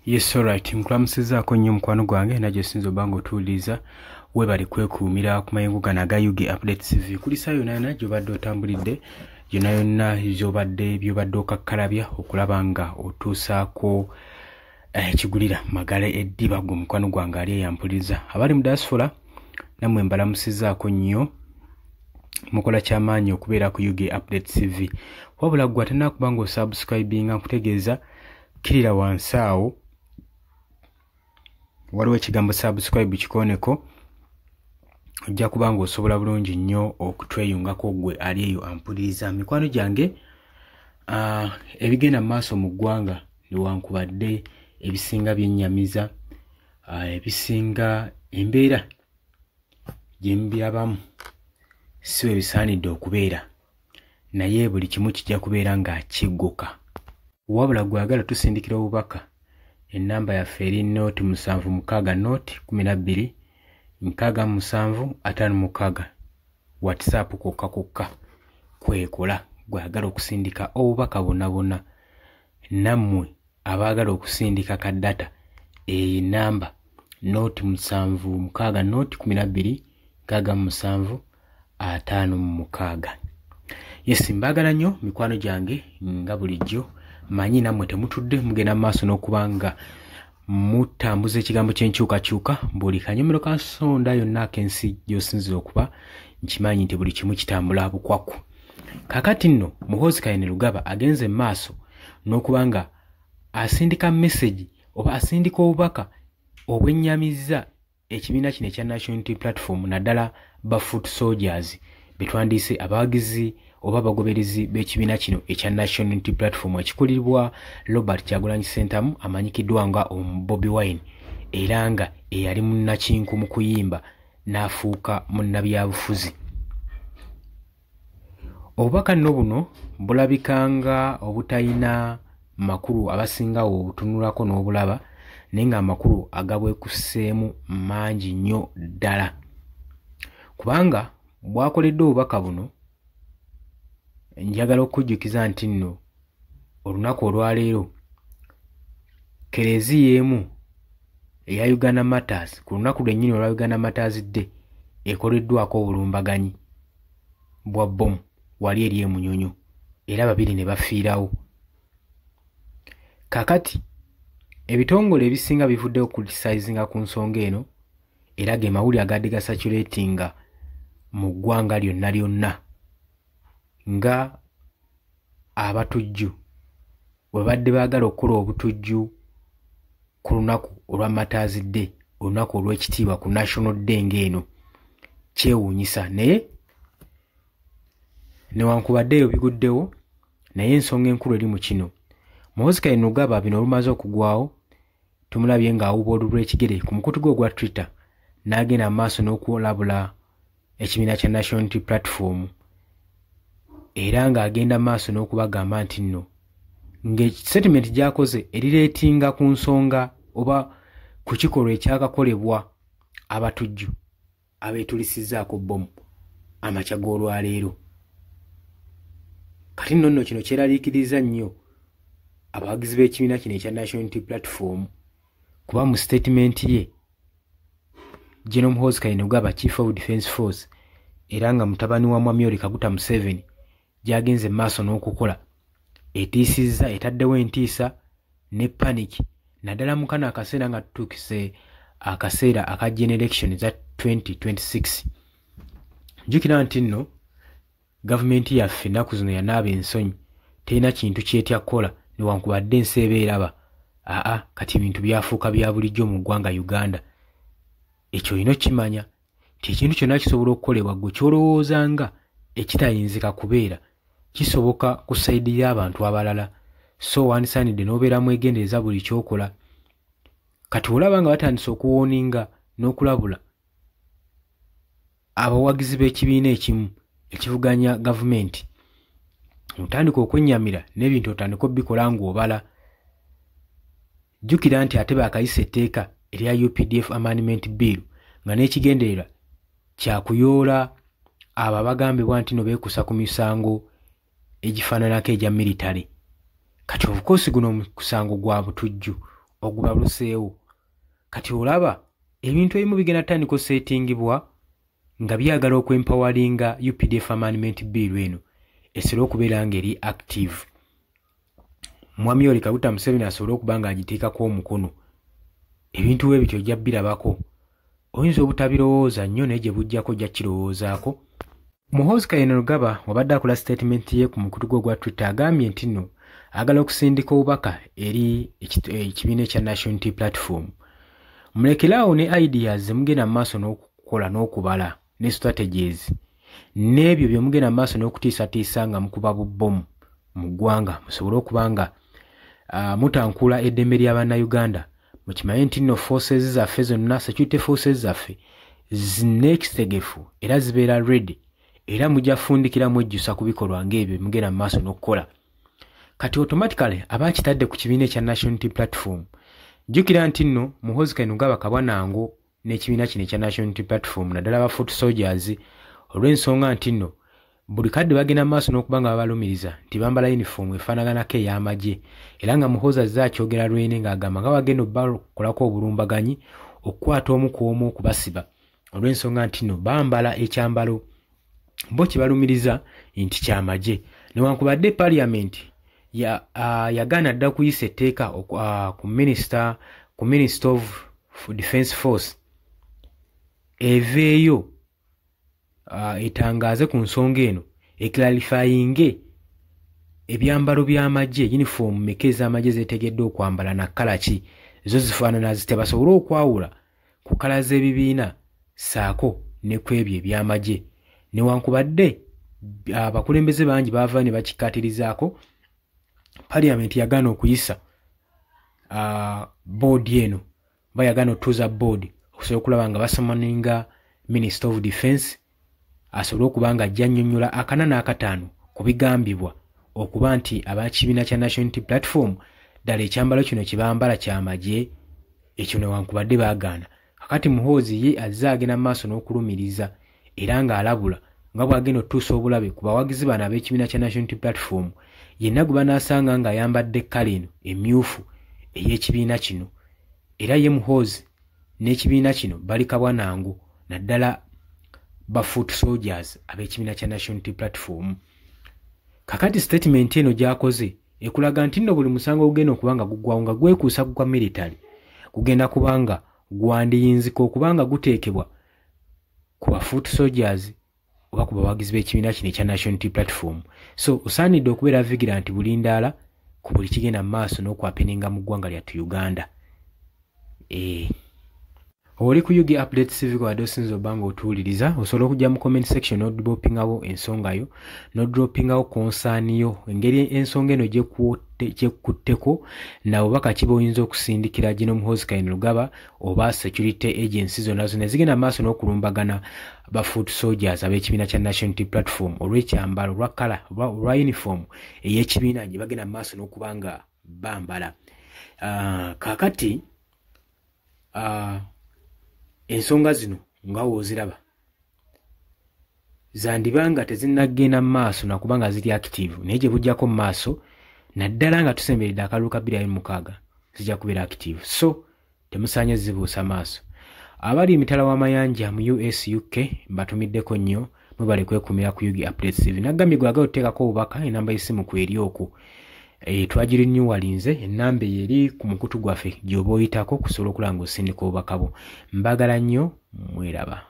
Yes, alright. Nkulamusizaako nnyo mukwano gwange najjo sinzo bango otuuliza webali kwekuumira ku mayengo gano aga UG Update TV. Kulisa yonna gy'obadde otambulidde yonna by'obadde okakkalabya okulaba nga otuusaako ekigulira Magala Eddiba gwe mukwano gwange ali eyampuliriza. Abali mu diaspora nammwe mbalamusizaako nnyo mukola kyamaanyi okubeera ku UG Update TV. Wabula ggwe atannakuba nga osubscribinga nkutegeeza kirira wansi awo waliwo ekigambo subscribe kikoneko ojja kuba nga osobola bulungi nnyo okutweyungako gwe ali eyo ampuliriza. Mikwano gyange ebigenda mu maaso mu ggwanga newankubadde ebisinga byennyamiza ebisinga embeera gye mbirabamu si bwe bisaanidde okubeera, naye buli kimu kijja kubeera nga kigguka. Wabula gwagala tusindikira obubaka ennamba yaffe eri nooti 76 nooti 12 67556 WhatsApp kokka kwekola gwagala okusindika obubaka bonna nammwe abaagala okusindika ka data namba nooti 76 nooti 12 67556. Yes, mbagala nnyo mikwano gyange nga bulijjo. Manyi nammwe temutudde mugenda maaso n'okubanga mutambuza ekigambo ky'enkyukakyuka buli kanyomero ka nsonda yonna ak'ensi gy'osinzira okuba nkimanyi nti buli kimu kitambula bukwaku. Kakati nno Muhoozi Kayini Lugaba agenze maaso n'okuba nga asindika message oba asindika obubaka obwennyamiza ekibiina kino ekya National Unity Platform naddala ba foot soldiers betwandiise abawagizi oba abagoberezi b'ekibiina kino ekya National Unity Platform ekikulirwa Robert Kyagulanyi Ssentamu amanyikiddwa nga Bobi Wine era nga eyali munnakinku mu kuyimba n'afuuka munnabyabufuzi. Obubaka nno buno bulabikanga obutalina makulu abasingawo obutunulako n'obulaba naye nga amakulu agabwekuseemu mangi nnyo ddala, kubanga bwakoledde obubaka buno njagala okujjukiza nti nno olunaku olwaleero Kereziya emu eya Uganda Matters ku lunaku lwennyini olwa Uganda Matters Day ekoleddwako obulumbaganyi bwa bbomu wali eri Munyonyo era babiri ne bafiirawo. Kakati ebitongole ebisinga bivuddeho criticizinga ku nsonga eno era ge mawulire agadde gasaturatinga mu ggwanga lyonna nga abatujju bwe badde baagala okukola obutujju ku lunaku olwa Matters Day, olunaku olw'ekitiibwa ku National Day ng'eno. Kyewuunyisa naye newankubadde eyo biguddewo, naye ensonga enkulu eri mu kino. Muhoozi Kayini Lugaba bino olumaze okugwawo tumulabye ng'awuba olulu lw'ekigere ku mukutu gwe ogwa Twitter n'agenda maaso n'okulabula ekibiina kya National Unity Platform era ng'agenda maaso n'okubagamba nti nno ng'estatement gy'akoze erireetinga ku nsonga oba ku kikolwa ekyakakolebwa abatujju abeetulisizzaako bbomu amakya g'olwaleero. Kati nno kino kyeraliikiriza nnyo abawagizi b'ekibiina kino ekya National Unity Platform kuba mu statement ye General Muhoozi Kayini Lugaba Chief of Defence Force era nga mutabani wa Mwami Yoweri Kaguta Museveni gyagenze maaso n'okukola etiisizza etaddewo entiisa ne panic naddala mu kano akaseera nga tutuukise akaseera aka general election za 2026. Jjukira nti nno gavumenti yaffe ennaku zino yanaaba ensonyi terina kintu kyetya kukola newankubadde ensi eba eraba kati ebintu byafuuka bya bulijjo mu ggwanga Uganda. Ekyo olina okimanya nti ekintu kyonna kisobola okukolebwa gwe kyolowoozanga ekitayinzika kubeera kisoboka ku sayidi y'abantu abalala, so wandisaanidde n'obeera mwegendereza buli kyokola. Kati olaba nga batandise okuwooninga n'okulabula abawagizi b'ekibiina ekimu ekivuganya gavumenti, otandika okwennyamira n'ebintu otandika obbikola ng'obala. Jjukira nti ate baakayisa etteeka erya UPDF Amendment Bill nga n'ekigendererwa kyakuyoola abo abagambibwa nti no beekusa ku misango egifaananako egya military. Kati obukoosi guno musango gwa butujju ogubaluseewo. Kati olaba ebintu ebimu bigenda tandika osetingibwa nga byagala okwempawalinga UPDF Amendment Bill eno esobole okubeera ng'eri active. Mwami Yoweri Kaguta Museveni asobole okuba ng'agiteekako omukono. Ebintu we bityo ojja birabako. Oyinza obutabirowooza nnyo naye gye bujjako ojja kirowoozaako. Muhoozi Kainerugaba wabadde akola statement ye ku mukutu gwe gwa Twitter agambye nti nno agala okusindika obubaka eri ekibiina ekya National Unity Platform. Mulekeraawo ne ideas ze mugenda mu maaso n'okukola n'okubala ne strategies n'ebyo bye mugenda mu maaso n'okutiisatiisa nga mukuba bubbomu mu ggwanga musobole okuba nga mutankuula eddembe ly'Abannayuganda. Mukimanyi nti nno forces zaffe zonna, security forces zaffe zinekitegefu era zibeera ready era mujja kufundikira mwejjusa ku bikolwa ng'ebyo mugenda mu maaso n'okukola. Kati automatically abakitadde ku kibiina ekya National Unity Platform, jjukira nti nno Muhoozi Kainerugaba kabwanango n'ekibiina kino ekya National Unity Platform naddala aba foot soldiers olw'ensonga nti nno buli kadde bagenda mu maaso n'okuba nga babalumiriza nti bambala uniform efaanaganako ey'amagye era nga Muhoozi azze akyogera lwene ng'agamba nga bagenda okukolako obulumbaganyi okukwata omu ku omu okubasiba olw'ensonga nti nno bambala ekyambalo bo kibalumiriza nti kyamagye. Newankubadde Parliament yagaana dda kuyisa etteeka ku Minister of Defence Force eveeyo etangaaze ku nsonga eno eclarifyinge ebyambalo by'amagye uniform meka ez'amagye zeetegeddwa okwambala na kkala ki zo zifaanana zite basobole okwawula ku kkala z'ebibiina saako ne ku ebyo eby'amagye. Newankubadde abakulembeze bangi baava ne bakikkaatirizaako, Parliament yagaana okuyisa board eno bayagaana otuuza board okusobola okulaba nga basamaninga Minister of Defence asobole okuba nga ajja nnyonnyola akana n'akataano ku bigambibwa okuba nti abakibiina kya National Unity Platform ddala ekyambalo kino kye bambala kyamagye, ekyo newankubadde baagaana. Kakati Muhoozi ye azze agenda mu maaso n'okulumiriza era ng'alabula nga bw'agenda otuusa obulabe ku bawagizi bano ab'ekibiina kya National Unity Platform yenna gwe banaasanga ng'ayambadde kkala eno emmyufu ey'ekibiina kino. Era ye Muhoozi n'ekibiina kino bali kabwanangu naddala ba foot soldiers ab'ekibiina kya National Unity Platform. Kakati statement eno gy'akoze ekulaga nti nno buli musango ogenda okuba nga guggwawo nga gwekuusa ku kwa military kugenda kuba nga gwandiyinzika okuba nga guteekebwa ku ba foot soldiers oba ku bawagizi b'ekibiina kino ekya National Unity Platform. So osaanidde okubeera vigilant buli ndaala ku buli kigenda mu maaso n'okwapeninga mu ggwanga lyattu Uganda. Oli ku UG Updates Civic wadde osinza obba nga otuwuliriza osobola okujja mu comment section n'odropingawo ensonga yo n'odropingawo konsaani yo engeri ensonga eno gyekutteko na bubaka ki bw'oyinza okusindikira Gen. Muhoozi Kainerugaba oba security agencies zonna zonna zigenda mu maaso n'okulumbagana ba foot soldiers ab'ekibiina kya National Unity Platform olw'ekyambalo olwa kala olwa uniform ey'ekibiina gye bagenda mu maaso n'okuba nga bambala. Kaakati ensonga zino nga wooziraba zandibanga tezinnagenda mu maaso nakuba nga ziri active naye gye bujjako mu maaso naddala nga tusemberedde akalulu ka 2026 zijja kubeera active, so temusaanye zibuusa maaso. Abali emitala w'amayanja mu US UK mbatumiddeko nnyo mwebale kwekumira ku UG Updates TV. Naggambye gwagala oteekako obubaka enamba y'essimu ku eri okwo twagiri nnyuwalinze ennamba eri ku mukutu gwaffe gy'oba oyitako kusobola okulaba ng'osindika obubaka bwo. Mbagala nnyo, mweraba.